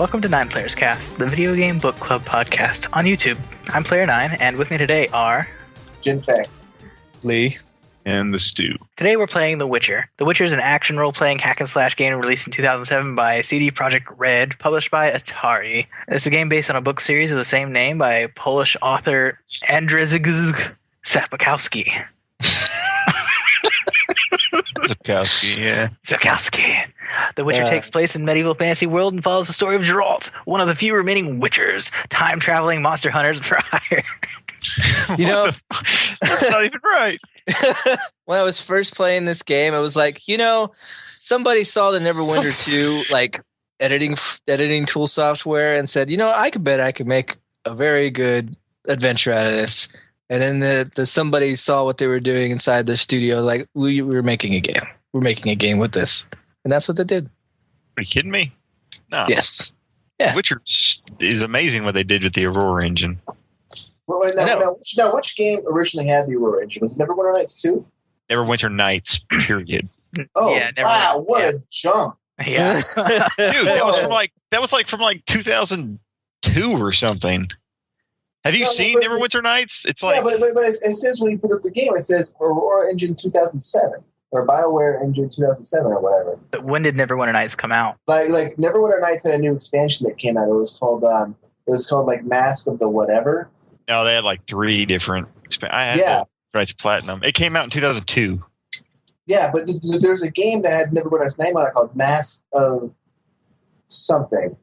Welcome to 9 Players Cast, the video game book club podcast on YouTube. I'm Player 9, and with me today are... Jin Fang, Lee, and the Stew. Today we're playing The Witcher. The Witcher is an action role-playing hack-and-slash game released in 2007 by CD Projekt Red, published by Atari. It's a game based on a book series of the same name by Polish author Andrzej Sapkowski. Sapkowski, yeah. Sapkowski. The Witcher takes place in medieval fantasy world and follows the story of Geralt, one of the few remaining Witchers, time-traveling monster hunters for hire. You know, That's not even right. when I was first playing this game, I was like, somebody saw the Neverwinter 2 like editing tool software and said, I bet I could make a very good adventure out of this. And then the somebody saw what they were doing inside their studio, like, we're making a game. We're making a game with this. And that's what they did. Are you kidding me? No. Yes. Yeah. Witcher is amazing what they did with the Aurora engine. Wait, now, which game originally had the Aurora engine? Was it Neverwinter Nights 2? Neverwinter Nights, period. Oh, Yeah, wow, what a jump. Yeah. Dude, that was from 2002 or something. Have you seen Neverwinter Nights? It's like... Yeah, but it says when you put up the game, it says Aurora Engine 2007. Or BioWare Engine 2007 or whatever. But when did Neverwinter Nights come out? Like Neverwinter Nights had a new expansion that came out. It was called like Mask of the Whatever. No, they had like 3 different... I had the Rights Platinum. It came out in 2002. Yeah, but there's a game that had Neverwinter's name on it called Mask of something.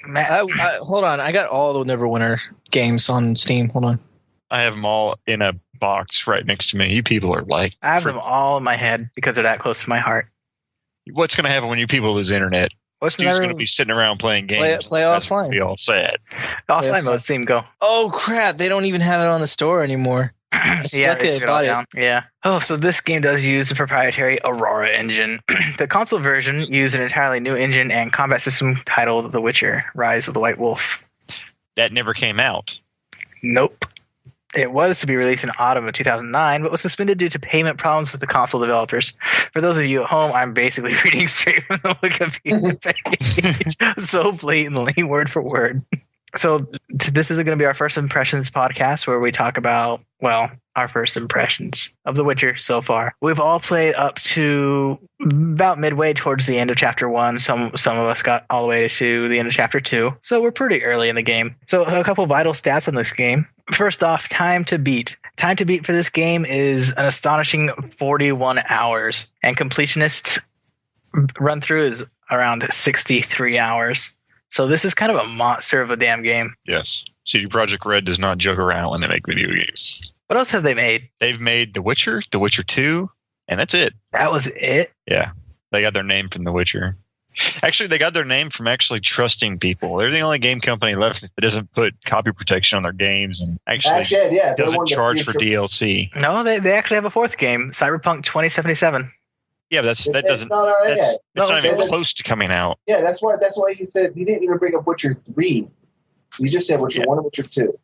Hold on. I got all the Neverwinter games on Steam. Hold on. I have them all in a box right next to me. You people are like... I have them all in my head because they're that close to my heart. What's going to happen when you people lose internet? What's Stu's going to be sitting around playing games. Play offline. Be all sad. Offline mode seem go. Oh, crap. They don't even have it on the store anymore. Yeah, they shut it all bought it. down. Yeah. Oh, so this game does use the proprietary Aurora engine. The console version used an entirely new engine and combat system titled The Witcher: Rise of the White Wolf. That never came out. Nope. It was to be released in autumn of 2009, but was suspended due to payment problems with the console developers. For those of you at home, I'm basically reading straight from the Wikipedia page, so blatantly, word for word. So this is going to be our first impressions podcast where we talk about, our first impressions of The Witcher so far. We've all played up to about midway towards the end of Chapter 1. Some of us got all the way to the end of Chapter 2. So we're pretty early in the game. So a couple vital stats on this game. First off, time to beat. Time to beat for this game is an astonishing 41 hours. And completionist run through is around 63 hours. So this is kind of a monster of a damn game. Yes. CD Projekt Red does not joke around when they make video games. What else have they made? They've made The Witcher, The Witcher 2, and that's it. That was it? Yeah. They got their name from The Witcher. Actually, they got their name from actually trusting people. They're the only game company left that doesn't put copy protection on their games and actually doesn't charge for DLC. No, they actually have a fourth game, Cyberpunk 2077. Yeah, but that's not even close to coming out. Yeah, that's why he said he didn't even bring up Witcher 3. He just said Witcher 1 and Witcher 2.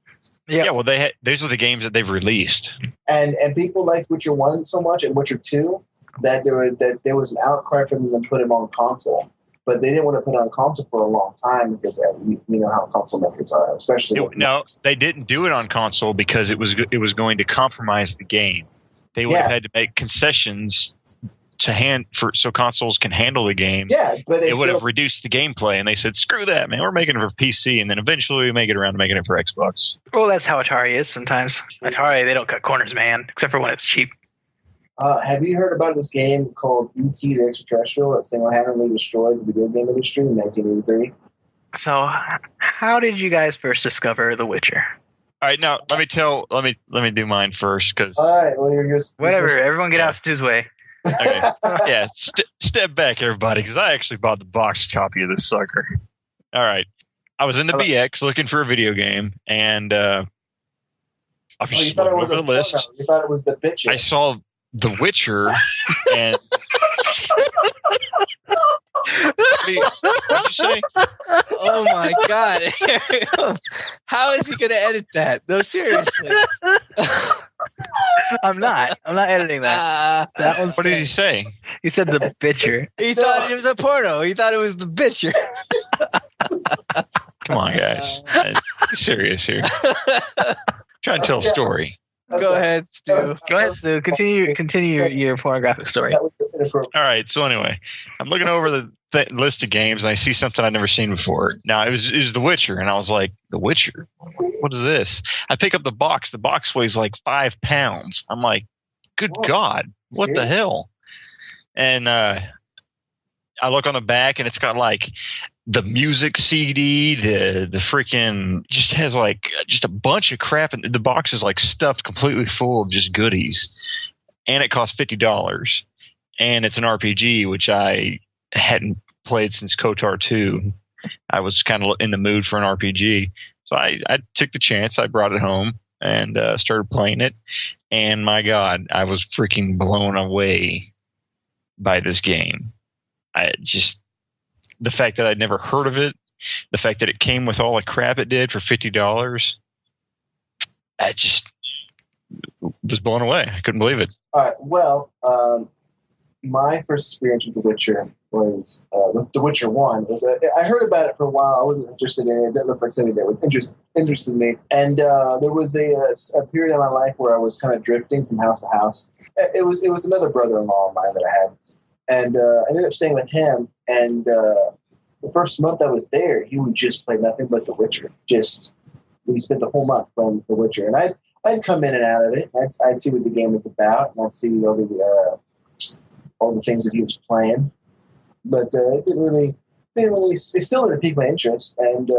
Yeah, well, those are the games that they've released. And people liked Witcher 1 so much and Witcher 2 that there was an outcry for them to put him on console. But they didn't want to put it on console for a long time because you know how console makers are, especially. They didn't do it on console because it was going to compromise the game. They would have had to make concessions so consoles can handle the game. Yeah, but it would have reduced the gameplay, and they said, "Screw that, man! We're making it for PC, and then eventually we make it around to making it for Xbox." Well, that's how Atari is sometimes. Atari, they don't cut corners, man, except for when it's cheap. Have you heard about this game called E.T. the Extraterrestrial that single-handedly destroyed the video game industry in 1983? So, how did you guys first discover The Witcher? All right, now let me do mine first because. All right, well whatever. Everyone get out Stu's way. Okay. Yeah, step back, everybody, because I actually bought the boxed copy of this sucker. All right, I was in the BX looking for a video game, and I was just looking over the list. You thought it was The Bitcher. I saw The Witcher, and what'd you say? Oh my god! How is he going to edit that? No, seriously. I'm not editing that. That one's what did he say? He said The Bitcher. He thought it was a porno. He thought it was The Bitcher. Come on, guys. Be serious here. Try and tell a story. Go ahead, Stu. Go ahead, Stu. Continue your pornographic story. That was inappropriate. All right. So anyway, I'm looking over the list of games and I see something I've never seen before. Now it was The Witcher, and I was like, The Witcher? What is this? I pick up the box. The box weighs like 5 pounds. I'm like, good God, what the hell? And I look on the back, and it's got like the music CD, the freaking just has like just a bunch of crap, and the box is like stuffed completely full of just goodies, and it costs $50, and it's an RPG, which I hadn't played since KOTOR 2. I was kind of in the mood for an RPG, so I took the chance. I brought it home and started playing it, and my God, I was freaking blown away by this game. The fact that I'd never heard of it, the fact that it came with all the crap it did for $50, I just was blown away. I couldn't believe it. All right. Well, my first experience with The Witcher was with The Witcher 1. I heard about it for a while. I wasn't interested in it. It didn't look like something that was interested in me. And there was a period in my life where I was kind of drifting from house to house. It was another brother-in-law of mine that I had. And I ended up staying with him. And the first month I was there, he would just play nothing but The Witcher. He spent the whole month playing The Witcher. And I'd come in and out of it. I'd see what the game was about, and I'd see all the things that he was playing. But it didn't really. It still didn't pique my interest, and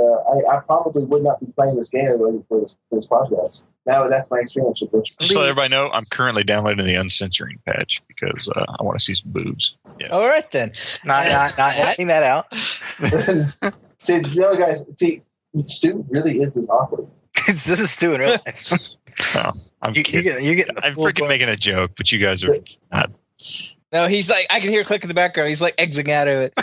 I probably would not be playing this game if it wasn't for this podcast. Now that's my experience with Witcher. Just so everybody know, I'm currently downloading the uncensoring patch because I want to see some boobs. Yeah. All right then. Not editing that out. See, the other guys. See, Stu really is this awkward. This is Stu in real life. No, I'm kidding. I'm freaking making a joke, but you guys are not. No, he's like, I can hear a click in the background. He's like exiting out of it.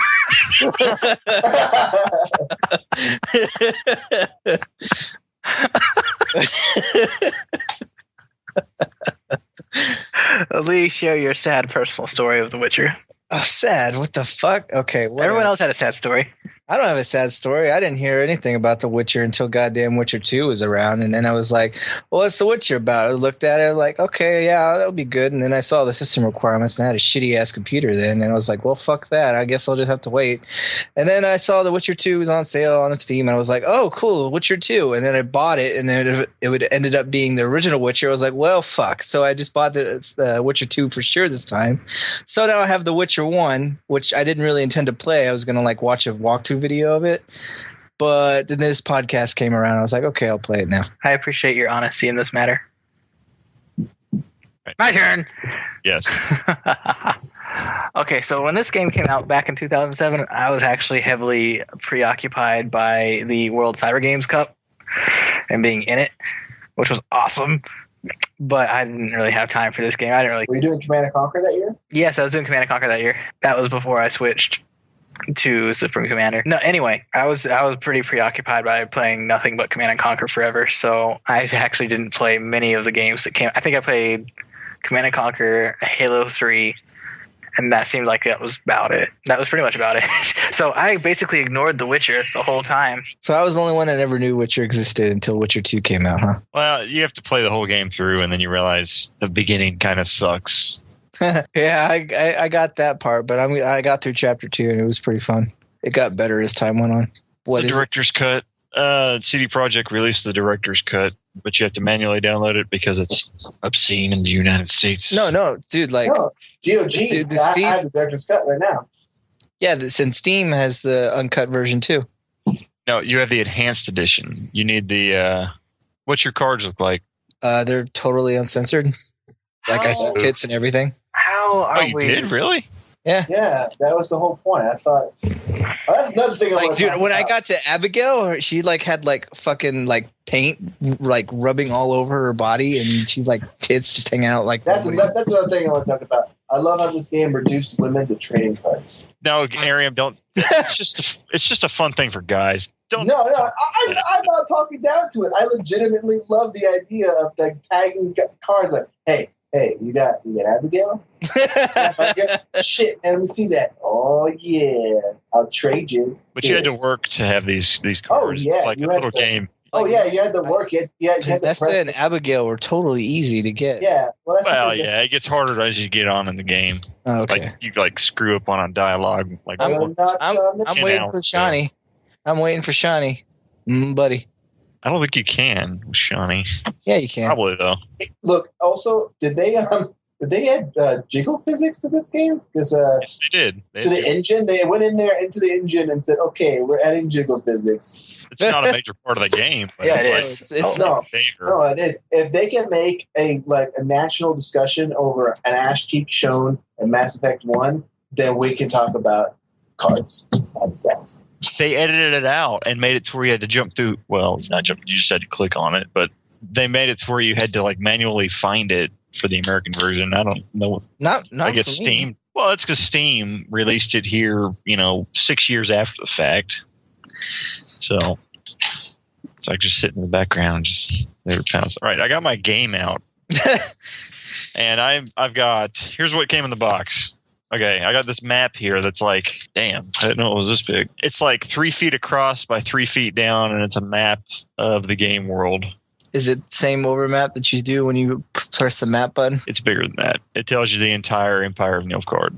Lee, share your sad personal story of The Witcher. Oh, sad? What the fuck? Okay. Everyone else had a sad story. I don't have a sad story. I didn't hear anything about The Witcher until goddamn Witcher 2 was around. And then I was like, well, what's The Witcher about? I looked at it like, okay, yeah, that'll be good. And then I saw the system requirements, and I had a shitty-ass computer then. And I was like, well, fuck that. I guess I'll just have to wait. And then I saw The Witcher 2 was on sale on Steam, and I was like, oh, cool, Witcher 2. And then I bought it, and then it would ended up being the original Witcher. I was like, well, fuck. So I just bought the Witcher 2 for sure this time. So now I have The Witcher 1, which I didn't really intend to play. I was going to like watch a walkthrough video of it. But then this podcast came around. I was like, okay, I'll play it now. I appreciate your honesty in this matter. Right. My turn. Yes. Okay, so when this game came out back in 2007, I was actually heavily preoccupied by the World Cyber Games Cup and being in it, which was awesome. But I didn't really have time for this game. Were you doing Command & Conquer that year? Yes, I was doing Command & Conquer that year. That was before I switched to Supreme Commander. No, anyway, I was pretty preoccupied by playing nothing but Command & Conquer forever, so I actually didn't play many of the games that came. I think I played Command & Conquer, Halo 3, and that seemed like that was about it. That was pretty much about it. So I basically ignored The Witcher the whole time. So I was the only one that never knew Witcher existed until Witcher 2 came out, huh? Well, you have to play the whole game through, and then you realize the beginning kind of sucks. Yeah, I got that part, but I got through chapter 2, and it was pretty fun. It got better as time went on. The director's cut. CD Projekt released the director's cut, but you have to manually download it because it's obscene in the United States. No, dude, like GOG. Dude, I have the director's cut right now. Yeah, since Steam has the uncut version too. No, you have the enhanced edition. You need the. What's your cards look like? They're totally uncensored. Like I said, tits and everything. How are you we? did really? Yeah, that was the whole point. I thought that's another thing. I got to Abigail, she like had like fucking like paint like rubbing all over her body, and she's like tits just hanging out like. That's another thing I want to talk about. I love how this game reduced women to trading cards. No, Ariam, don't. It's just a fun thing for guys. Don't. No, I'm not talking down to it. I legitimately love the idea of like tagging cards like, hey, Hey, you got Abigail? Shit, let me see that. Oh yeah, I'll trade you. But you had to work to have these cards. Oh yeah, it's like a little game. Oh yeah, you had to work. You had to Vanessa press and Abigail were totally easy to get. Yeah, well, Yeah, it gets harder as you get on in the game. Oh, okay. Like you screw up on a dialogue. Like I'm waiting for Shawnee. I'm waiting for Shawnee, buddy. I don't think you can, Shawnee. Yeah, you can. Probably though. Look, also, did they add jiggle physics to this game? Because yes, they did. The engine, they went in there into the engine and said, "Okay, we're adding jiggle physics." It's not a major part of the game. But Yeah, it is. No, it is. If they can make a national discussion over an ass cheek shown in Mass Effect 1, then we can talk about cards and sex. They edited it out and made it to where you had to jump through. Well, not jump. You just had to click on it, but they made it to where you had to manually find it for the American version. I don't know. Not I guess for me. Steam. Well, it's because Steam released it here, 6 years after the fact. So it's like just sitting in the background, just there pounds. All right, I got my game out, and I've got. Here's what came in the box. Okay, I got this map here that's damn, I didn't know it was this big. It's 3 feet across by 3 feet down, and it's a map of the game world. Is it the same overmap that you do when you press the map button? It's bigger than that. It tells you the entire Empire of Nilfgaard.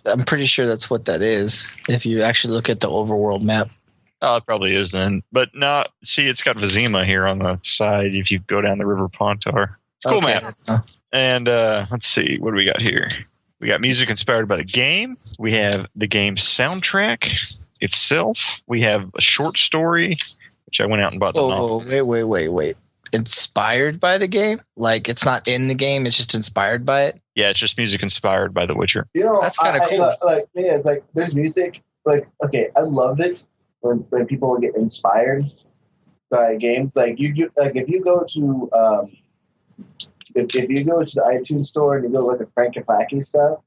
I'm pretty sure that's what that is. If you actually look at the overworld map. Oh, it probably is then. But no, see, it's got Vizima here on the side if you go down the River Pontar. It's a cool map. And let's see, what do we got here? We got music inspired by the game. We have the game's soundtrack itself. We have a short story, which I went out and bought the novel. Wait. Inspired by the game? It's not in the game, it's just inspired by it? Yeah, it's just music inspired by The Witcher. That's kind of cool. It's there's music. Okay, I love it when people get inspired by games. If you go to if you go to the iTunes store and you go look at Frank Capacchi stuff,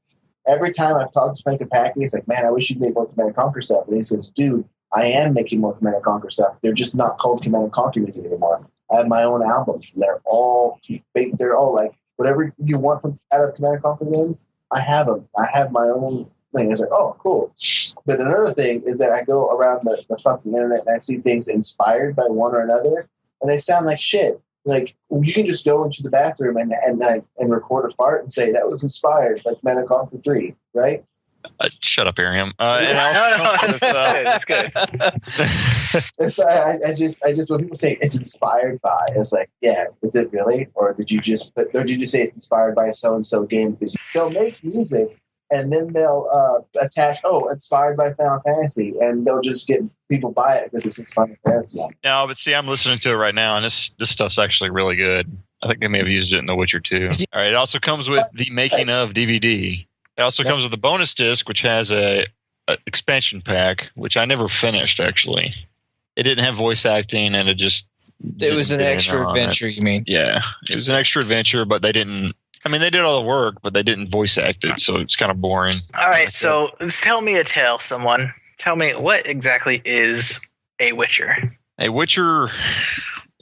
every time I've talked to Frank Capacchi, it's man, I wish you'd make more Command & Conquer stuff. And he says, dude, I am making more Command & Conquer stuff. They're just not called Command & Conquer music anymore. I have my own albums. And they're all whatever you want out of Command & Conquer games, I have them. I have my own thing. It's oh, cool. But another thing is that I go around the fucking internet and I see things inspired by one or another, and they sound like shit. You can just go into the bathroom and record a fart and say that was inspired by Command & Conquer 3, right? Shut up, Ariam. That's good. I just when people say it's inspired by, it's yeah, is it really, or did you just say it's inspired by so and so game? Because they'll make music and then they'll attach inspired by Final Fantasy, and they'll just get people buy it because it's Final Fantasy. No, but see, I'm listening to it right now, and this stuff's actually really good. I think they may have used it in The Witcher 2. All right, it also comes with the making of DVD. It also comes with a bonus disc, which has a expansion pack, which I never finished, actually. It didn't have voice acting, and it was an extra adventure, you mean? Yeah, it was an extra adventure, but they didn't... I mean, they did all the work, but they didn't voice act it, so it's kind of boring. All right, so tell me a tale, someone. Tell me, what exactly is a Witcher? A Witcher...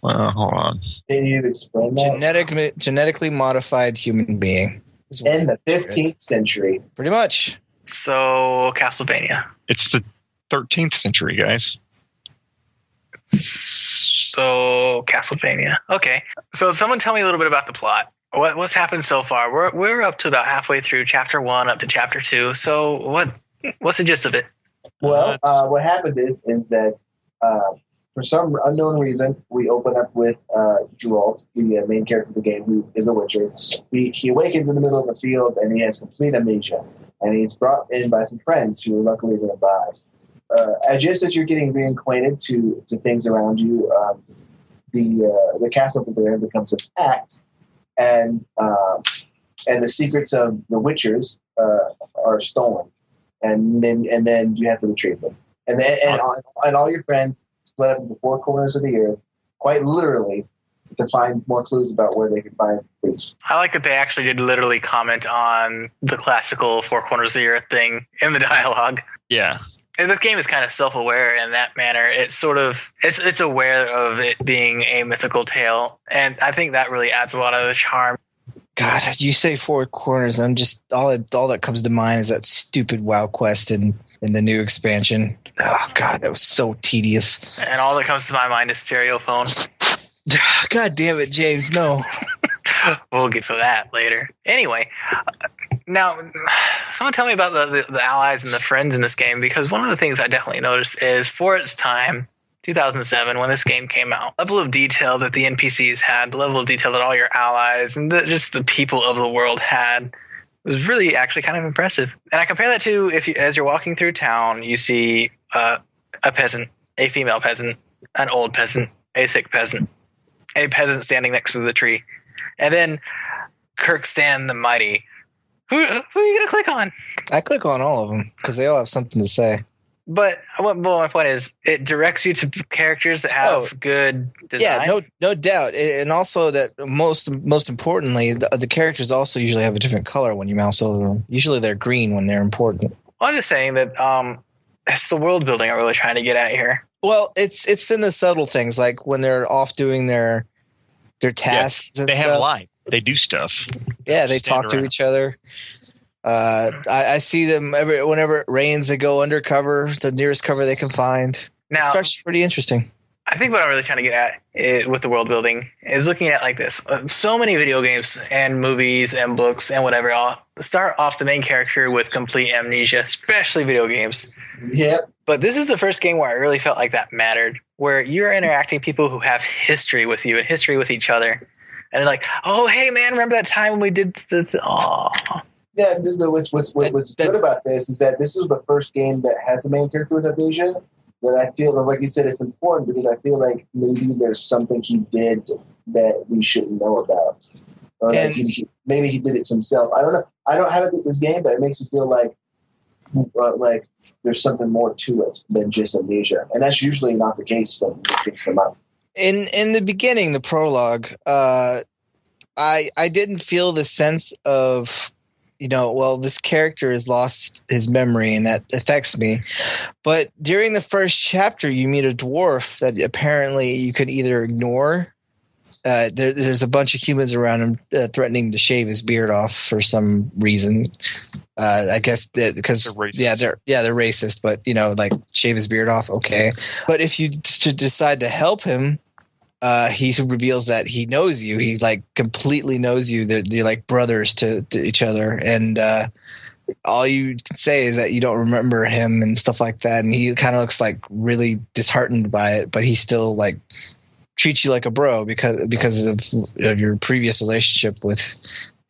Well, hold on. Can you explain that? Genetically modified human being. In the 15th century. Pretty much. So, Castlevania. It's the 13th century, guys. So, Castlevania. Okay. So, someone tell me a little bit about the plot. What's happened so far? We're up to about halfway through chapter 1 up to chapter 2. So, what's the gist of it? Well, what happened is that for some unknown reason, we open up with Geralt, the main character of the game, who is a Witcher. He awakens in the middle of the field, and he has complete amnesia. And he's brought in by some friends who are luckily going to buy. Just as you're getting reacquainted to things around you, the castle that they're in becomes attacked, and the secrets of the Witchers are stolen, and then you have to retrieve them. And all your friends split up in the four corners of the earth, quite literally, to find more clues about where they can find things. I like that they actually did literally comment on the classical four corners of the earth thing in the dialogue. Yeah. And the game is kind of self-aware in that manner. It's sort of it's aware of it being a mythical tale, and I think that really adds a lot of the charm. God, you say Four Corners. I'm just all that comes to mind is that stupid WoW quest in the new expansion. Oh God, that was so tedious. And all that comes to my mind is Stereophone. God damn it, James! No. We'll get to that later. Anyway, now someone tell me about the allies and the friends in this game, because one of the things I definitely noticed is for its time, 2007, when this game came out, the level of detail that the NPCs had, the level of detail that all your allies and just the people of the world had was really actually kind of impressive. And I compare that to as you're walking through town, you see a peasant, a female peasant, an old peasant, a sick peasant, a peasant standing next to the tree, and then Kirkstan the Mighty. Who are you going to click on? I click on all of them because they all have something to say. But my point is, it directs you to characters that have good design. Yeah, no doubt, and also that most importantly, the characters also usually have a different color when you mouse over them. Usually, they're green when they're important. Well, I'm just saying that it's the world building I'm really trying to get at here. Well, it's in the subtle things, like when they're off doing their tasks. Yeah, and they stuff. have life. They do stuff. Yeah, they talk to each other. I see them whenever it rains. They go undercover, the nearest cover they can find. Now, it's actually pretty interesting. I think what I'm really trying to get at with the world building is looking at like this. So many video games and movies and books and whatever all start off the main character with complete amnesia, especially video games. Yep. But this is the first game where I really felt like that mattered, where you're interacting with people who have history with you and history with each other. And they're like, oh, hey, man, remember that time when we did the Aw. Yeah, what's good about this is that this is the first game that has a main character with amnesia. That I feel, like you said, it's important because I feel like maybe there's something he did that we shouldn't know about. Or like maybe he did it to himself. I don't know. I don't have it with this game, but it makes me feel like there's something more to it than just amnesia. And that's usually not the case when things come up. In the beginning, the prologue, I didn't feel the sense of, this character has lost his memory and that affects me. But during the first chapter, you meet a dwarf that apparently you could either ignore. There's a bunch of humans around him threatening to shave his beard off for some reason. I guess because they're racist, but like shave his beard off, okay. But if you decide to help him, he reveals that he knows you. He completely knows you. That you're like brothers to each other, and all you can say is that you don't remember him and stuff like that. And he kind of looks like really disheartened by it, but he still treats you like a bro because of your previous relationship with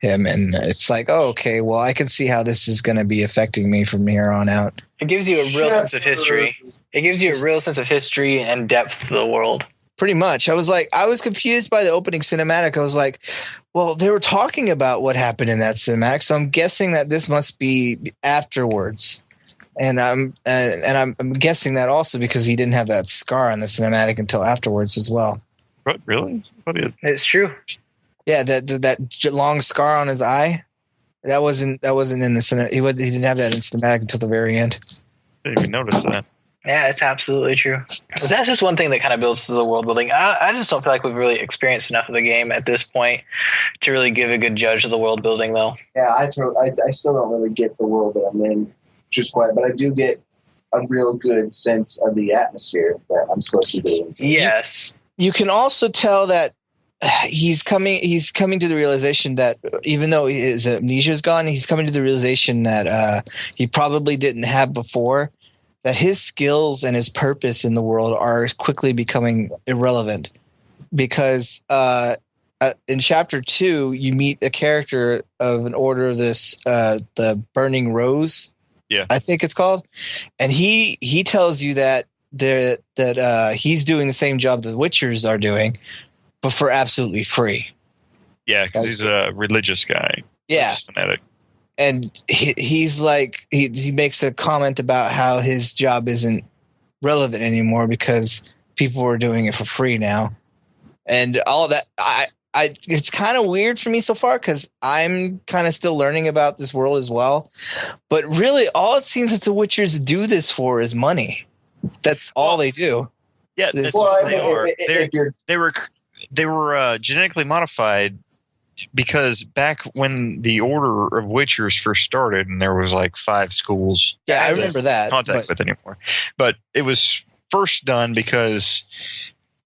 him. And it's like, oh, okay, well, I can see how this is going to be affecting me from here on out. It gives you a real sense of history. It gives you a real sense of history and depth to the world. Pretty much. I was confused by the opening cinematic. I was like, well, they were talking about what happened in that cinematic, so I'm guessing that this must be afterwards. And I'm guessing that also because he didn't have that scar on the cinematic until afterwards as well. What, really? It's true. Yeah, that long scar on his eye, that wasn't in the cinematic. He didn't have that in cinematic until the very end. I didn't even notice that. Yeah, it's absolutely true. But that's just one thing that kind of builds to the world building. I just don't feel like we've really experienced enough of the game at this point to really give a good judge of the world building, though. Yeah, I still don't really get the world that I'm in just quite, but I do get a real good sense of the atmosphere that I'm supposed to be in. Yes. You can also tell that he's coming to the realization that even though his amnesia is gone, he's coming to the realization that he probably didn't have before, that his skills and his purpose in the world are quickly becoming irrelevant. Because in chapter 2, you meet a character of an order of this, the Burning Rose, I think it's called. And he tells you that he's doing the same job the Witchers are doing, but for absolutely free. Yeah, because he's a religious guy. Yeah. Fanatic. And he's like, he makes a comment about how his job isn't relevant anymore because people are doing it for free now. And all that, it's kind of weird for me so far because I'm kind of still learning about this world as well. But really, all it seems that the Witchers do this for is money. That's all they do. Yeah, that's what they are. They were genetically modified because back when the Order of Witchers first started, and there was like 5 schools. Yeah, I remember that. Contact with anymore, but it was first done because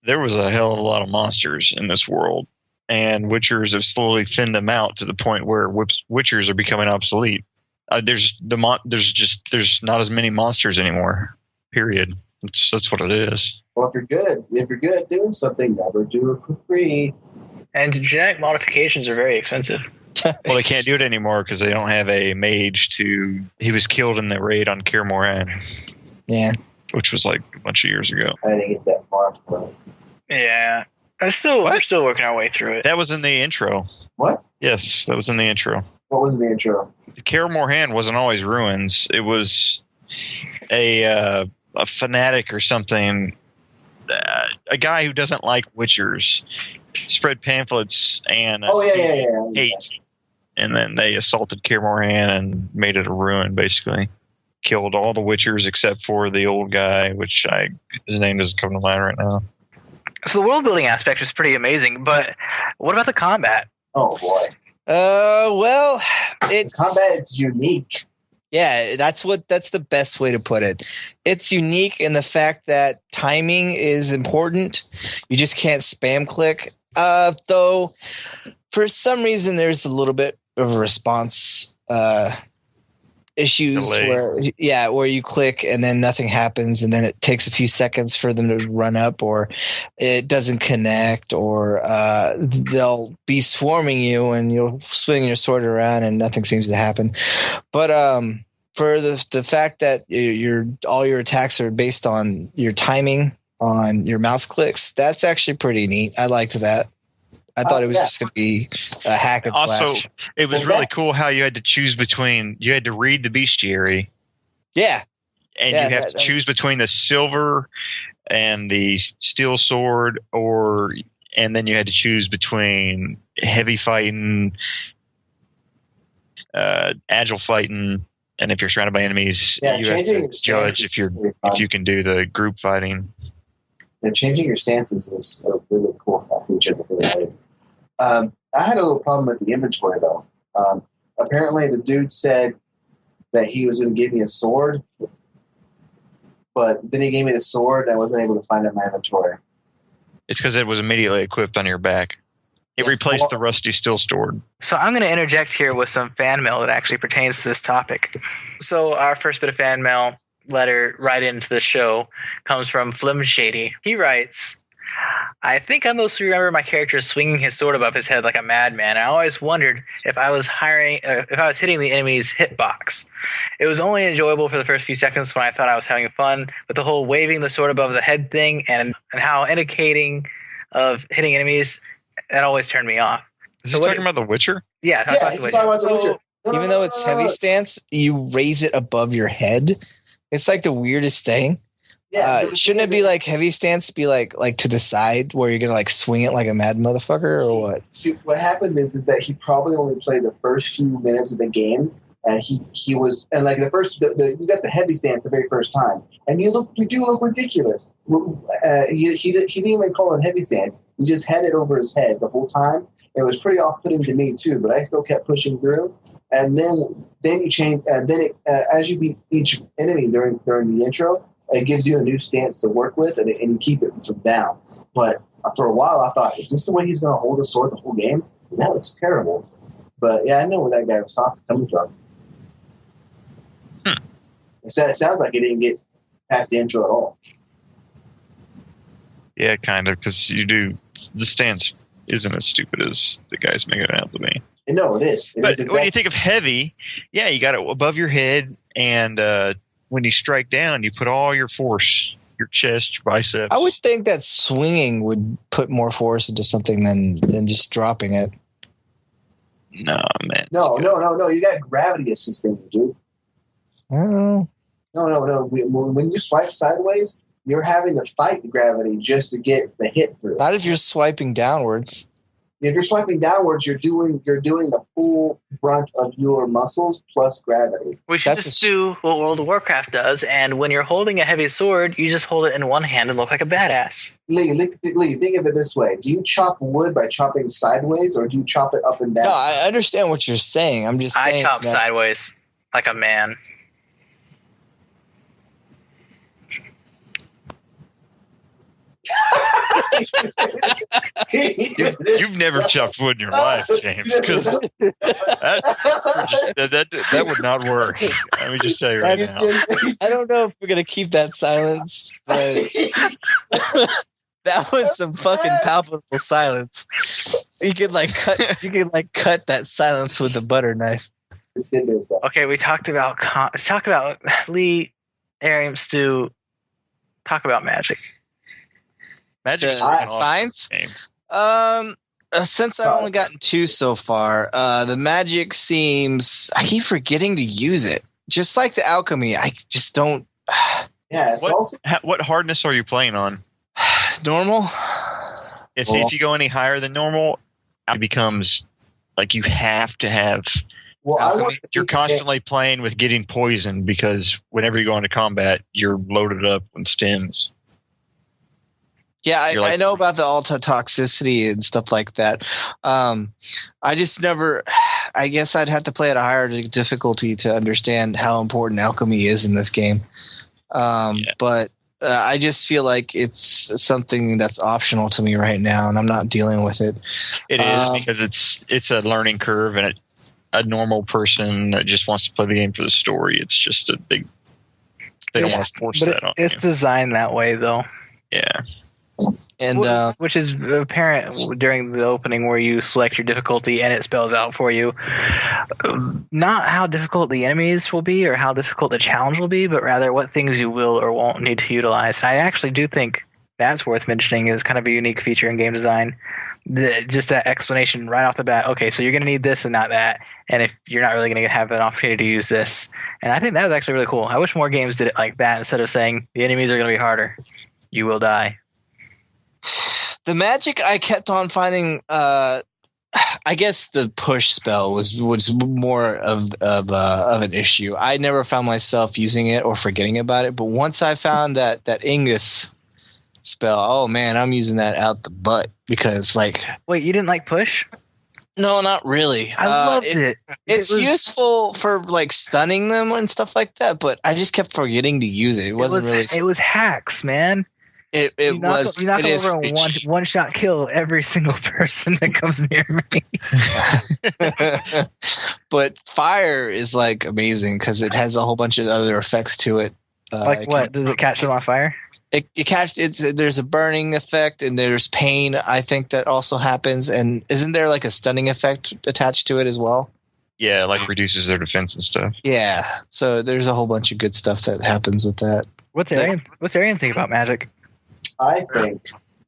there was a hell of a lot of monsters in this world, and Witchers have slowly thinned them out to the point where Witchers are becoming obsolete. There's not as many monsters anymore. Period. That's what it is. Well, if you're good at doing something, never do it for free. And genetic modifications are very expensive. Well, they can't do it anymore because they don't have a mage to. He was killed in the raid on Kaer Morhen. Yeah, which was like a bunch of years ago. I didn't get that far. But... Yeah, we're still working our way through it. That was in the intro. What? Yes, that was in the intro. What was in the intro? Kaer Morhen wasn't always ruins. It was a fanatic or something. A guy who doesn't like Witchers spread pamphlets and hate, and then they assaulted Kaer Morhen and made it a ruin. Basically, killed all the Witchers except for the old guy, which his name doesn't come to mind right now. So the world building aspect was pretty amazing, but what about the combat? Oh boy. Well, it's combat is unique. Yeah, that's the best way to put it. It's unique in the fact that timing is important. You just can't spam click. Though for some reason there's a little bit of a response issues where you click and then nothing happens, and then it takes a few seconds for them to run up, or it doesn't connect, or they'll be swarming you and you'll swing your sword around and nothing seems to happen. But for the fact that all your attacks are based on your timing on your mouse clicks, that's actually pretty neat. I liked that. I thought it was just going to be a hack and slash. Also, it was really cool how you had to choose between. You had to read the bestiary. Yeah. And you have to choose between the silver and the steel sword, and then you had to choose between heavy fighting, agile fighting, and if you're surrounded by enemies, you have to judge if you can do the group fighting. And changing your stances is a really cool feature that they added. I had a little problem with the inventory, though. Apparently, the dude said that he was going to give me a sword, but then he gave me the sword and I wasn't able to find it in my inventory. It's because it was immediately equipped on your back. It replaced the rusty steel sword. So I'm going to interject here with some fan mail that actually pertains to this topic. So our first bit of fan mail letter right into the show comes from Flim Shady. He writes, I think I mostly remember my character swinging his sword above his head like a madman. I always wondered if I was hitting the enemy's hitbox. It was only enjoyable for the first few seconds when I thought I was having fun, but the whole waving the sword above the head thing and how indicating of hitting enemies, that always turned me off. Is he talking about The Witcher? Yeah, he's talking about The Witcher. Even though it's heavy stance, you raise it above your head. It's like the weirdest thing. Yeah, shouldn't it be like heavy stance be like to the side where you're gonna like swing it like a mad motherfucker, or what? See, what happened is that he probably only played the first few minutes of the game, and he was, and like you got the heavy stance the very first time, and you do look ridiculous. He didn't even call it heavy stance. He just had it over his head the whole time. It was pretty off-putting to me too, but I still kept pushing through. And then you change. As you beat each enemy during the intro, it gives you a new stance to work with, and you keep it from down. But for a while, I thought, is this the way he's going to hold a sword the whole game? Because that looks terrible. But yeah, I know where that guy was coming from. It sounds like he didn't get past the intro at all. Yeah, kind of, because the stance isn't as stupid as the guy's making it out to be. No, it is. But when you think of heavy, yeah, you got it above your head, and when you strike down, you put all your force, your chest, your biceps. I would think that swinging would put more force into something than just dropping it. No, man. No. You got gravity assisting you, dude. Oh. No. When you swipe sideways, you're having to fight the gravity just to get the hit through. Not if you're swiping downwards. If you're swiping downwards, you're doing the full brunt of your muscles plus gravity. We should just do what World of Warcraft does, and when you're holding a heavy sword, you just hold it in one hand and look like a badass. Lee, think of it this way. Do you chop wood by chopping sideways, or do you chop it up and down? No, I understand what you're saying. I'm just saying. I chop sideways, like a man. You've never chopped wood in your life, James, because that would not work. Let me just tell you right now. I don't know if we're gonna keep that silence, but that was some fucking palpable silence. You could cut that silence with a butter knife. It's good news. Okay, we talked about Lee, Arium, Stu. Talk about magic. Magic science. Since I've only gotten 2 so far, the magic seems. I keep forgetting to use it. Just like the alchemy, I just don't. Yeah. What hardness are you playing on? Normal. Yeah, see, if you go any higher than normal, it becomes like you have to have. Well, you're constantly playing with getting poisoned because whenever you go into combat, you're loaded up with stems. Yeah, I know about the alta toxicity and stuff like that. I just never. I guess I'd have to play at a higher difficulty to understand how important alchemy is in this game. But I just feel like it's something that's optional to me right now, and I'm not dealing with it. It is because it's a learning curve, and a normal person that just wants to play the game for the story. It's just a big. They don't want to force that on. It's designed that way, though. Yeah. And which is apparent during the opening where you select your difficulty and it spells out for you not how difficult the enemies will be or how difficult the challenge will be, but rather what things you will or won't need to utilize. And I actually do think that's worth mentioning is kind of a unique feature in game design. Just that explanation right off the bat. Okay, so you're going to need this and not that, and if you're not really going to have an opportunity to use this. And I think that was actually really cool. I wish more games did it like that instead of saying the enemies are going to be harder. You will die. The magic I kept on finding, I guess the push spell was more of an issue. I never found myself using it or forgetting about it, but once I found that Ingus spell, oh man, I'm using that out the butt because like. Wait, you didn't like push? No, not really. I loved it. It's useful for like stunning them and stuff like that, but I just kept forgetting to use it. It was hacks, man. You knock over a one shot kill every single person that comes near me. But fire is like amazing because it has a whole bunch of other effects to it. Like what? Does it catch them on fire? There's a burning effect and there's pain. I think that also happens. And isn't there like a stunning effect attached to it as well? Yeah, like reduces their defense and stuff. Yeah, so there's a whole bunch of good stuff that happens with that. What's Arian think about magic? I think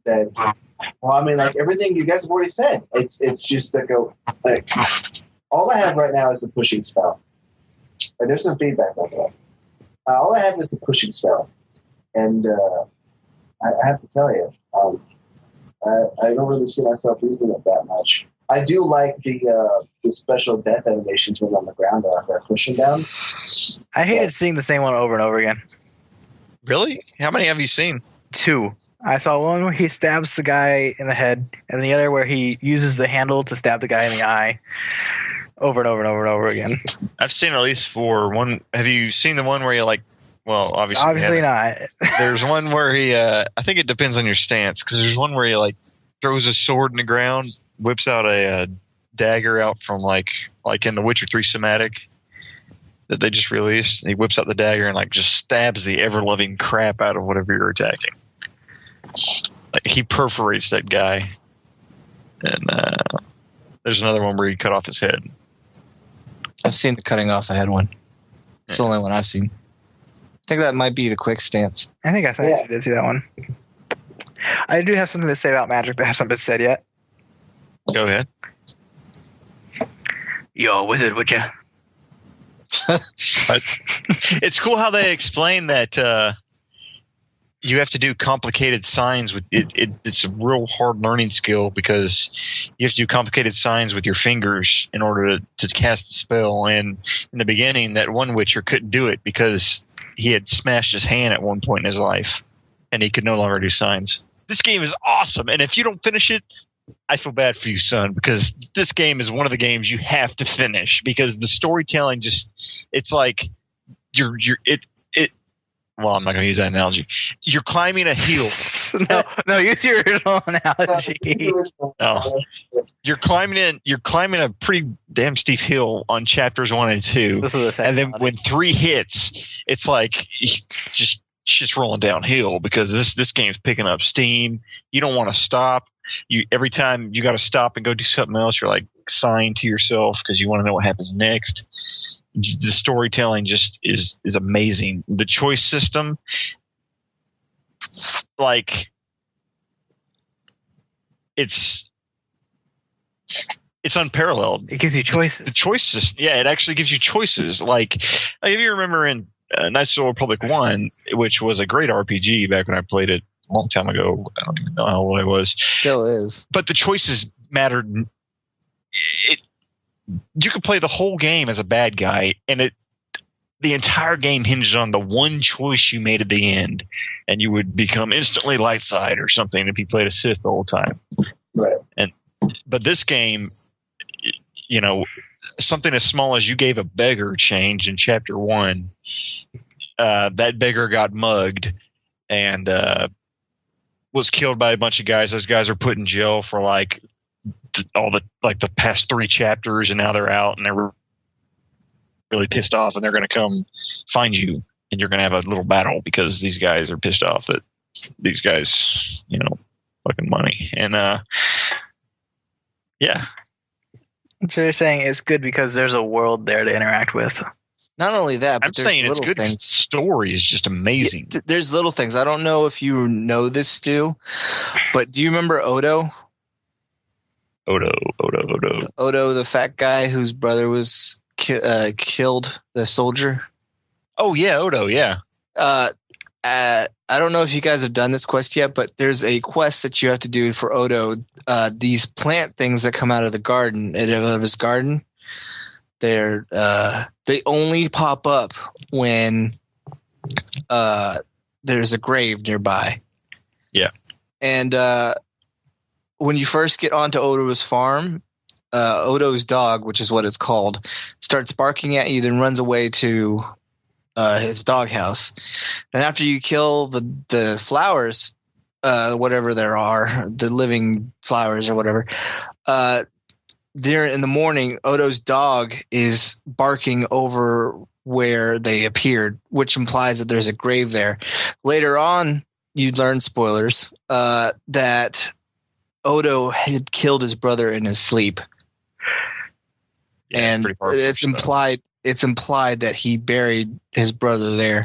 that, well, I mean, like everything you guys have already said, it's just like all I have right now is the pushing spell. And there's some feedback on that. All I have is the pushing spell, and I have to tell you, I don't really see myself using it that much. I do like the special death animations when on the ground after I push them down. I hated seeing the same one over and over again. Really? How many have you seen? 2. I saw one where he stabs the guy in the head, and the other where he uses the handle to stab the guy in the eye. Over and over and over and over again. I've seen at least 4. One. Have you seen the one where you like? Well, obviously not. There's one where he. I think it depends on your stance because there's one where he like throws a sword in the ground, whips out a dagger out from like in the Witcher 3 Somatic that they just released. And he whips out the dagger and like just stabs the ever-loving crap out of whatever you're attacking. Like he perforates that guy. And there's another one where he cut off his head. I've seen the cutting off the head one. It's the only one I've seen. I think that might be the quick stance. I did see that one. I do have something to say about magic that hasn't been said yet. Go ahead. You're a wizard, would you? It's cool how they explain that you have to do complicated signs with it. It's a real hard learning skill because you have to do complicated signs with your fingers in order to cast the spell. And in the beginning, that one Witcher couldn't do it because he had smashed his hand at one point in his life, and he could no longer do signs. This game is awesome, and if you don't finish it, I feel bad for you, son, because this game is one of the games you have to finish because the storytelling it's like well, I'm not going to use that analogy. You're climbing a hill. no, use your original analogy. Oh. You're climbing a pretty damn steep hill on chapters 1 and 2. And then when 3 hits, it's like just rolling downhill because this game's picking up steam. You don't want to stop. Every time you got to stop and go do something else, you're like sighing to yourself because you want to know what happens next. The storytelling just is amazing. The choice system, like it's unparalleled. It gives you choices. The choice system, yeah, it actually gives you choices. Like if you remember in Knights of the Old Republic 1, which was a great RPG back when I played it a long time ago. I don't even know how old I was. Still is. But the choices mattered. You could play the whole game as a bad guy, and the entire game hinged on the one choice you made at the end, and you would become instantly light side or something if you played a Sith the whole time. Right. But this game, something as small as you gave a beggar change in chapter 1, that beggar got mugged and was killed by a bunch of guys. Those guys are put in jail for the past 3 chapters, and now they're out and they're really pissed off, and they're going to come find you, and you're going to have a little battle because these guys are pissed off that these guys, fucking money. And yeah. So you're saying it's good because there's a world there to interact with. Not only that, but I'm saying it's good because the story is just amazing. There's little things. I don't know if you know this, Stu, but do you remember Odo? Odo, the fat guy whose brother was killed, the soldier. Oh yeah, Odo, yeah. I don't know if you guys have done this quest yet, but there's a quest that you have to do for Odo. These plant things that come out of the garden, out of his garden, they only pop up when there's a grave nearby. Yeah. And when you first get onto Odo's farm, Odo's dog, which is what it's called, starts barking at you, then runs away to his doghouse. And after you kill the flowers, whatever there are, the living flowers or whatever, there in the morning, Odo's dog is barking over where they appeared, which implies that there's a grave there. Later on, you'd learn, spoilers, that Odo had killed his brother in his sleep. Yeah, and it's implied that he buried his brother there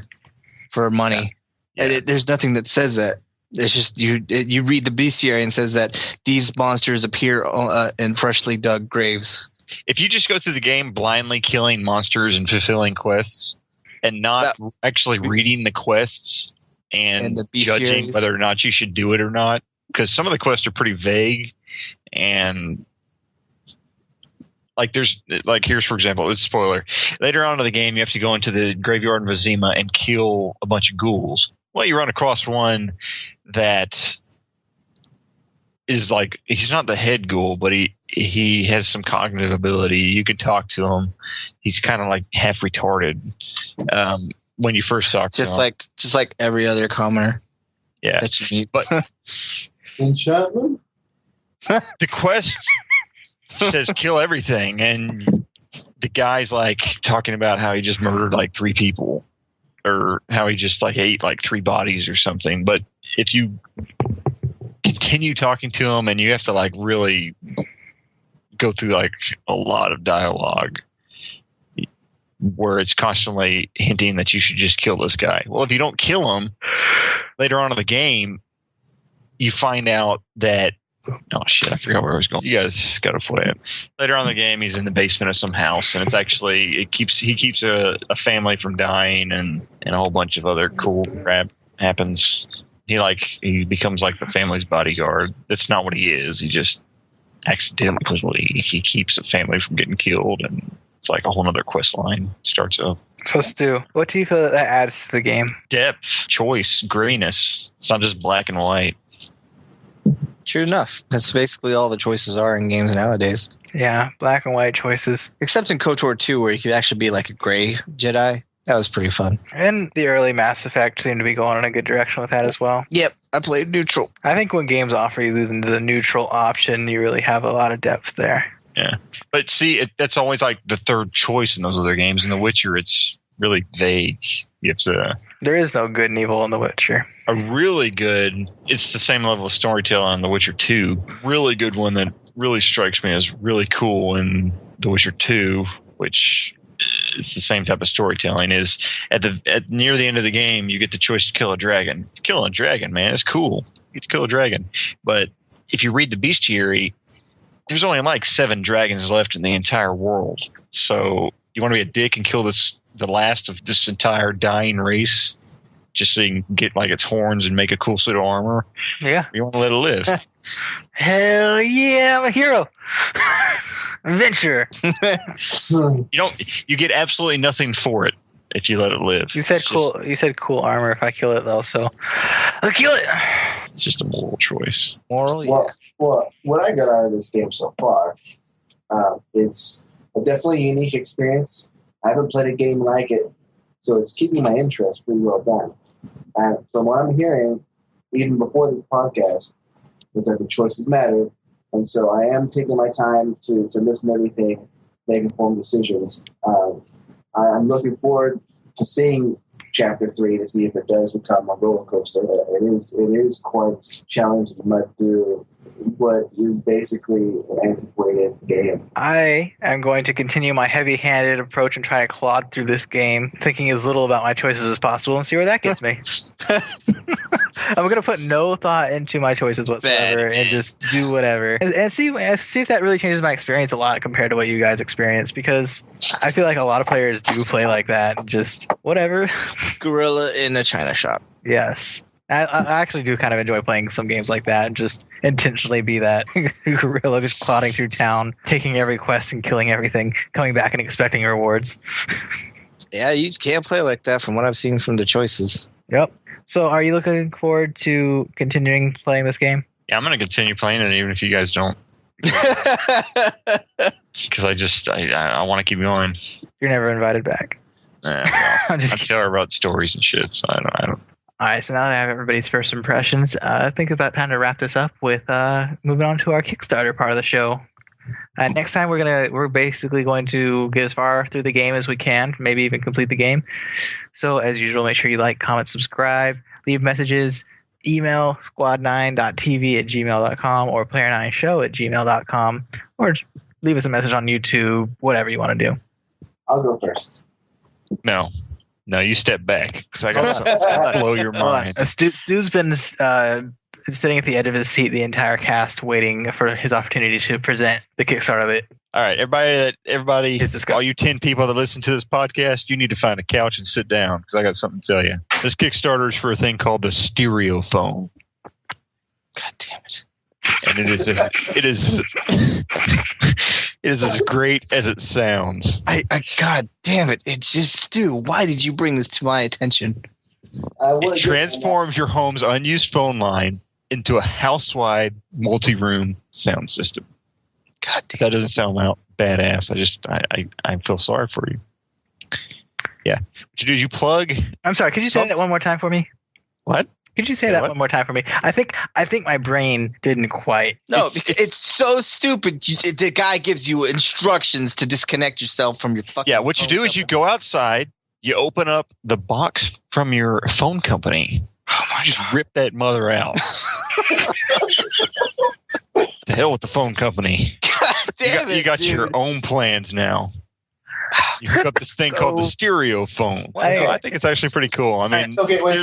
for money. Yeah. And there's nothing that says that. It's just you read the bestiary and says that these monsters appear in freshly dug graves. If you just go through the game blindly killing monsters and fulfilling quests and not actually reading the quests and judging whether or not you should do it or not, because some of the quests are pretty vague, and here's, for example, it's a spoiler. Later on in the game, you have to go into the graveyard in Vizima and kill a bunch of ghouls. Well, you run across one that is like, he's not the head ghoul, but he has some cognitive ability. You can talk to him. He's kind of like half retarded when you first talk to him. Just like every other commoner. Yeah. That you meet. But enchantment? The quest says kill everything, and the guy's like talking about how he just murdered like 3 people, or how he just like ate like 3 bodies or something. But if you continue talking to him, and you have to like really go through like a lot of dialogue where it's constantly hinting that you should just kill this guy. Well, if you don't kill him later on in the game, you find out that, oh shit, I forgot where I was going. You guys got to play it. Later on in the game, he's in the basement of some house, and it's actually he keeps a family from dying, and a whole bunch of other cool crap happens. he becomes like the family's bodyguard. That's not what he is. He just accidentally he keeps the family from getting killed, and it's like a whole other quest line starts up. So Stu, what do you feel that adds to the game? Depth, choice, grittiness. It's not just black and white. True enough. That's basically all the choices are in games nowadays. Yeah, black and white choices. Except in KOTOR 2, where you could actually be like a gray Jedi. That was pretty fun. And the early Mass Effect seemed to be going in a good direction with that as well. Yep, I played neutral. I think when games offer you the neutral option, you really have a lot of depth there. Yeah. But see, that's always like the third choice in those other games. In The Witcher, it's really vague. You have to... There is no good and evil in The Witcher. A really good... It's the same level of storytelling in The Witcher 2. Really good one that really strikes me as really cool in The Witcher 2, which... It's the same type of storytelling. Is at near the end of the game, you get the choice to kill a dragon. Kill a dragon, man, it's cool. You get to kill a dragon. But if you read the bestiary, there's only like 7 dragons left in the entire world. So you want to be a dick and kill the last of this entire dying race, just so you can get like its horns and make a cool suit of armor. Yeah, you want to let it live. Hell yeah, I'm a hero. Adventurer. You get absolutely nothing for it if you let it live. You said cool. You said cool armor. If I kill it though, so I'll kill it. It's just a moral choice. Moral, yeah. Well, what I got out of this game so far, it's a definitely unique experience. I haven't played a game like it, so it's keeping my interest pretty well done. And from what I'm hearing, even before this podcast, is that the choices matter. And so I am taking my time to listen to everything, make informed decisions. I'm looking forward to seeing Chapter 3 to see if it does become a roller coaster. It is quite challenging to mud through what is basically an antiquated game. I am going to continue my heavy-handed approach and try to clod through this game, thinking as little about my choices as possible, and see where that gets me. I'm going to put no thought into my choices whatsoever and just do whatever. And see if that really changes my experience a lot compared to what you guys experience, because I feel like a lot of players do play like that. Just whatever. Gorilla in a china shop. Yes. I actually do kind of enjoy playing some games like that and just intentionally be that gorilla just clodding through town, taking every quest and killing everything, coming back and expecting rewards. Yeah, you can't play like that from what I've seen from the choices. Yep. So are you looking forward to continuing playing this game? Yeah, I'm going to continue playing it even if you guys don't. Because I want to keep going. You're never invited back. Well, I'm tell her about stories and shit, so I don't. All right, so now that I have everybody's first impressions, I think it's about time to wrap this up with moving on to our Kickstarter part of the show. Next time we're basically going to get as far through the game as we can, maybe even complete the game. So as usual, make sure you like, comment, subscribe, leave messages, email squad9.tv@gmail.com or player9show@gmail.com, or leave us a message on YouTube, whatever you want to do. I'll go first. No, you step back because I got something to blow your mind. Stu's been sitting at the edge of his seat the entire cast, waiting for his opportunity to present the Kickstarter of it. All right, everybody, all you 10 people that listen to this podcast, you need to find a couch and sit down because I got something to tell you. This Kickstarter is for a thing called the Stereophone. God damn it! And it is as great as it sounds. God damn it! It's just Stu. Why did you bring this to my attention? It transforms your home's unused phone line into a house-wide multi-room sound system. God damn. That doesn't sound badass. I feel sorry for you. Yeah. What you do is you plug. I'm sorry. Could you say that one more time for me? What? Could you say that one more time for me? I think my brain didn't quite. No, because it's so stupid. The guy gives you instructions to disconnect yourself from your fucking. Yeah. What you do is you go outside. You open up the box from your phone company. Oh my Just rip that mother out. The hell with the phone company. God damn you got your own plans now. You hook up this thing called the Stereophone. Well, I think it's actually pretty cool. I mean, okay, wait,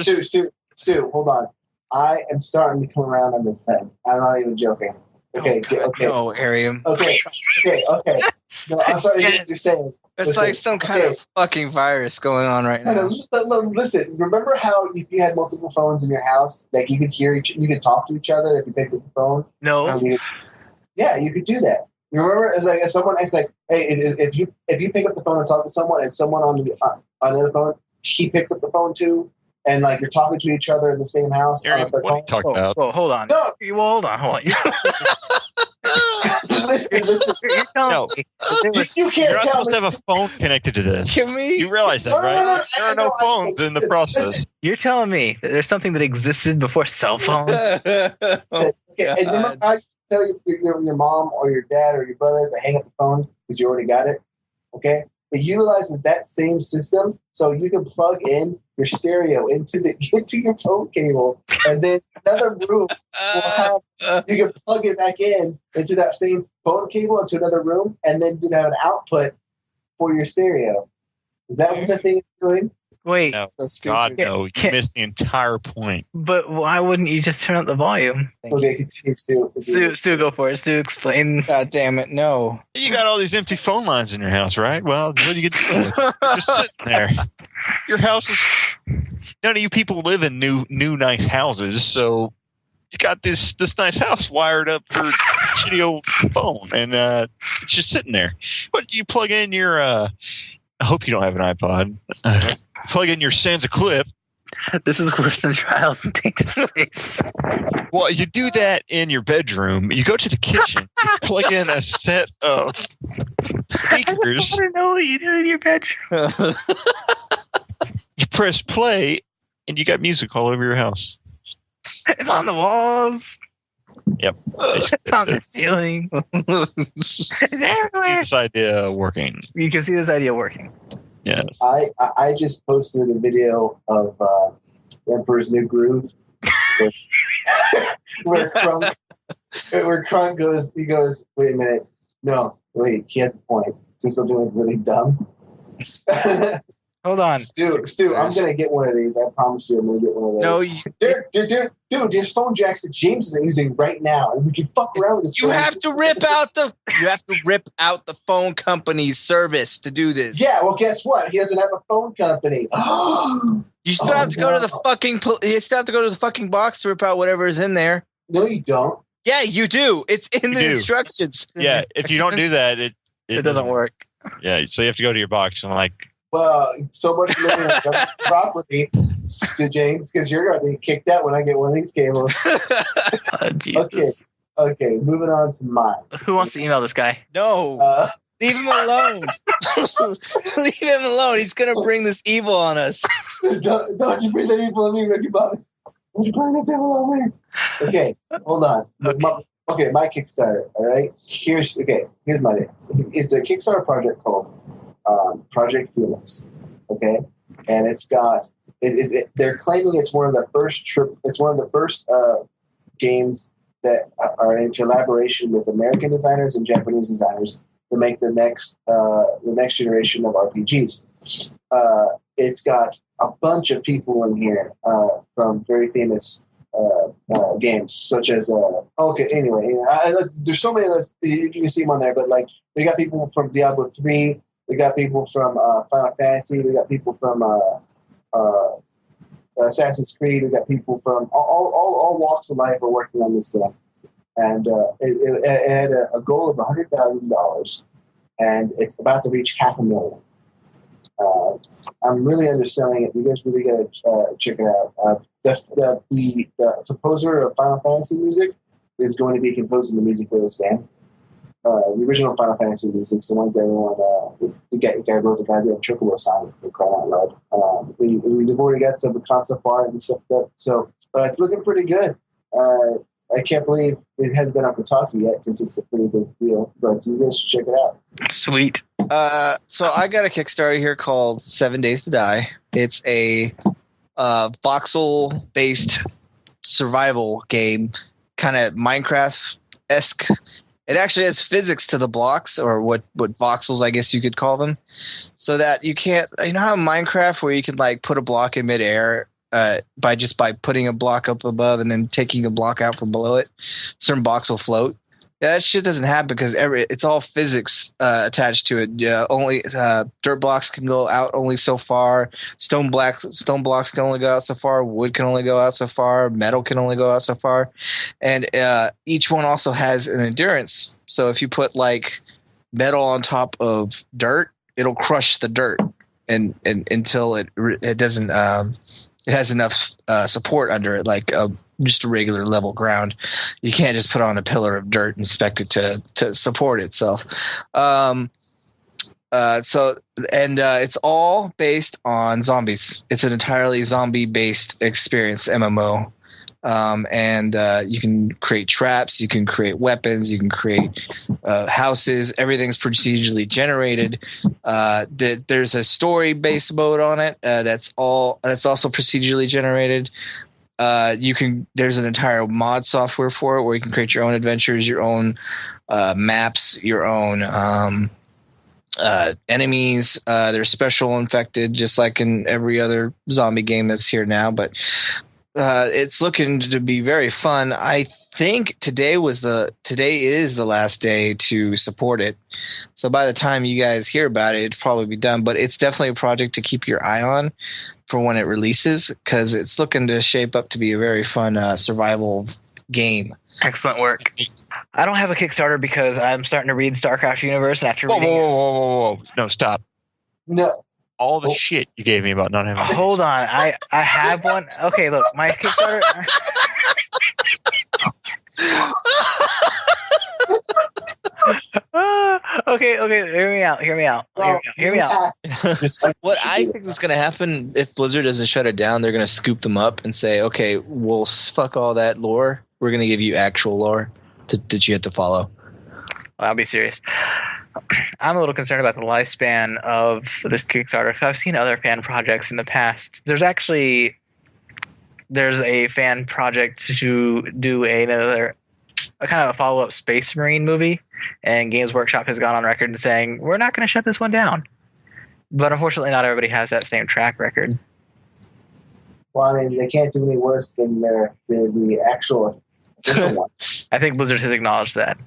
Stu, hold on. I am starting to come around on this thing. I'm not even joking. Okay, God, okay, no, Arium. okay. No, I'm sorry. Yes. What you're saying. It's Listen, like some kind of fucking virus going on right now. No, listen. Remember how if you had multiple phones in your house, like you could you could talk to each other if you picked up the phone? No. Yeah, you could do that. You remember, it's like, hey, if you pick up the phone and talk to someone, and someone on the other phone, she picks up the phone too, and like you're talking to each other in the same house. Aaron, what are you talking about? Whoa, hold on. No. Hold on. listen. You're telling me You can't You're not tell supposed me. to have a phone connected to this. Can we? You realize that, right? There are no phones in the process. You're telling me that there's something that existed before cell phones? And remember how you tell your mom or your dad or your brother to hang up the phone because you already got it? Okay? It utilizes that same system, so you can plug in your stereo into your phone cable, and then another room will have you can plug it back into that same phone cable into another room, and then you can have an output for your stereo. Is that what the thing is doing? Wait. No. God, no. You missed the entire point. But why wouldn't you just turn up the volume? Okay, continue, Stu, go for it. Stu, explain. God damn it, no. You got all these empty phone lines in your house, right? Well, what do you get to do? You're just sitting there. Your house is... None of you people live in new nice houses, so you got this nice house wired up for shitty old phone, and it's just sitting there. But you plug in your... I hope you don't have an iPod. Plug in your Sansa clip. This is worse than Trials in Tainted Space. Well, you do that in your bedroom. You go to the kitchen, you plug in a set of speakers. I don't know what you do in your bedroom. You press play, and you got music all over your house. It's on the walls. Yep. It's on the ceiling. It's everywhere. This idea working. You can see this idea working. Yes. I just posted a video of Emperor's New Groove where Crunk goes, wait a minute, no, wait, he has a point. Is this something like really dumb? Hold on. Stu, I'm gonna get one of these. I promise you, I'm gonna get one of those. No, dude, there's phone jacks that James is using right now, and we can fuck around with this. you have to rip out the phone company's service to do this. Yeah, well, guess what? He doesn't have a phone company. You still have to go to the fucking. You still have to go to the fucking box to rip out whatever is in there. No, you don't. Yeah, you do. It's in the instructions. Yeah, if you don't do that, it doesn't work. Yeah, so you have to go to your box and like. Well, so much living on property, James, because you're going to get kicked out when I get one of these cables. Okay, moving on to mine. Who wants to email this guy? No. Leave him alone. Leave him alone. He's going to bring this evil on us. Don't you bring that evil on me, Ricky Bobby. Don't you bring this evil on me. Okay, hold on. Okay, my Kickstarter, all right? Here's my name. It's a Kickstarter project called Project Phoenix, okay, and it's got. They're claiming it's one of the first games that are in collaboration with American designers and Japanese designers to make the next generation of RPGs. It's got a bunch of people in here from very famous games, such as anyway, there's so many of those, you can see them on there, but like we got people from Diablo 3. We got people from Final Fantasy. We got people from Assassin's Creed. We got people from all walks of life are working on this game. And it had a goal of $100,000, and it's about to reach $500,000. I'm really underselling it. You guys really got to check it out. The composer of Final Fantasy music is going to be composing the music for this game. The original Final Fantasy music, the ones that everyone the guy wrote the goddamn Chocobo song for crying out loud. We've already got some concept art and stuff like that, so it's looking pretty good. I can't believe it hasn't been up for talking yet because it's a pretty big deal. But you guys should check it out. Sweet. So I got a Kickstarter here called 7 Days to Die. It's a voxel-based survival game, kind of Minecraft-esque. It actually has physics to the blocks, or what voxels, I guess you could call them, so that you can't. You know how in Minecraft where you can like put a block in midair by putting a block up above and then taking a block out from below it, certain blocks will float. that shit doesn't happen because it's all physics attached to it. Only dirt blocks can go out only so far. Stone blocks can only go out so far. Wood can only go out so far. Metal can only go out so far. And each one also has an endurance. So if you put like metal on top of dirt, it'll crush the dirt and until it doesn't it has enough support under it, like just a regular level ground. You can't just put on a pillar of dirt and expect it to support itself. It's all based on zombies. It's an entirely zombie-based experience, MMO. You can create traps, you can create weapons, you can create houses. Everything's procedurally generated. There's a story-based mode on it. That's also procedurally generated. There's an entire mod software for it where you can create your own adventures, your own maps, your own enemies. They're special infected, just like in every other zombie game that's here now. But it's looking to be very fun. I think today is the last day to support it. So by the time you guys hear about it, it'll probably be done. But it's definitely a project to keep your eye on for when it releases, because it's looking to shape up to be a very fun survival game. Excellent work. I don't have a Kickstarter because I'm starting to read StarCraft Universe, and after reading whoa. No, stop. No. All the shit you gave me about not having a Hold on. I have one. Okay, look, my Kickstarter. Okay, hear me out. Hear me out. What I think is going to happen if Blizzard doesn't shut it down, they're going to scoop them up and say, okay, we'll fuck all that lore. We're going to give you actual lore that you have to follow. Well, I'll be serious. I'm a little concerned about the lifespan of this Kickstarter because I've seen other fan projects in the past. There's a fan project to do a kind of a follow-up Space Marine movie, and Games Workshop has gone on record and saying, we're not going to shut this one down. But unfortunately, not everybody has that same track record. Well, I mean, they can't do any worse than the actual official one. I think Blizzard has acknowledged that.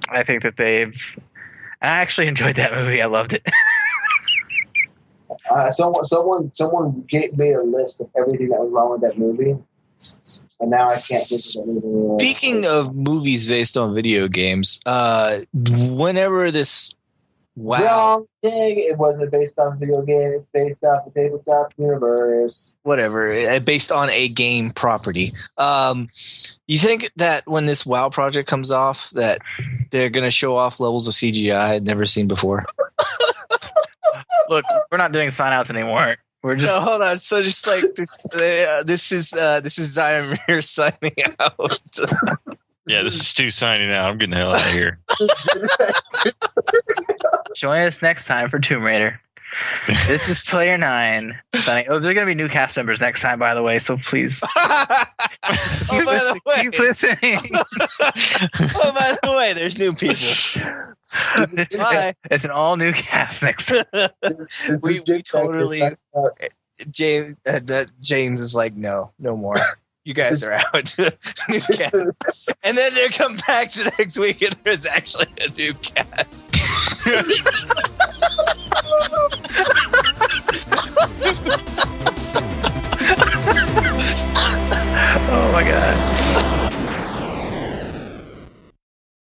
I think that and I actually enjoyed that movie. I loved it. Someone made a list of everything that was wrong with that movie, and now I can't think of anything. Speaking of movies based on video games, whenever this wrong thing, it wasn't based on a video game. It's based off the tabletop universe. Whatever, based on a game property. You think that when this WoW project comes off, that they're going to show off levels of CGI I'd never seen before? Look, we're not doing sign-outs anymore. We're just hold on. So just like this is Diamir signing out. Yeah, this is Stu signing out. I'm getting the hell out of here. Join us next time for Tomb Raider. This is Player 9 signing. Oh, there are going to be new cast members next time, by the way, so please keep listening. Oh, by the way, there's new people. It's an all new cast next time. we totally James is like, no more. You guys are out. New cast. And then they come back to next week and there's actually a new cast.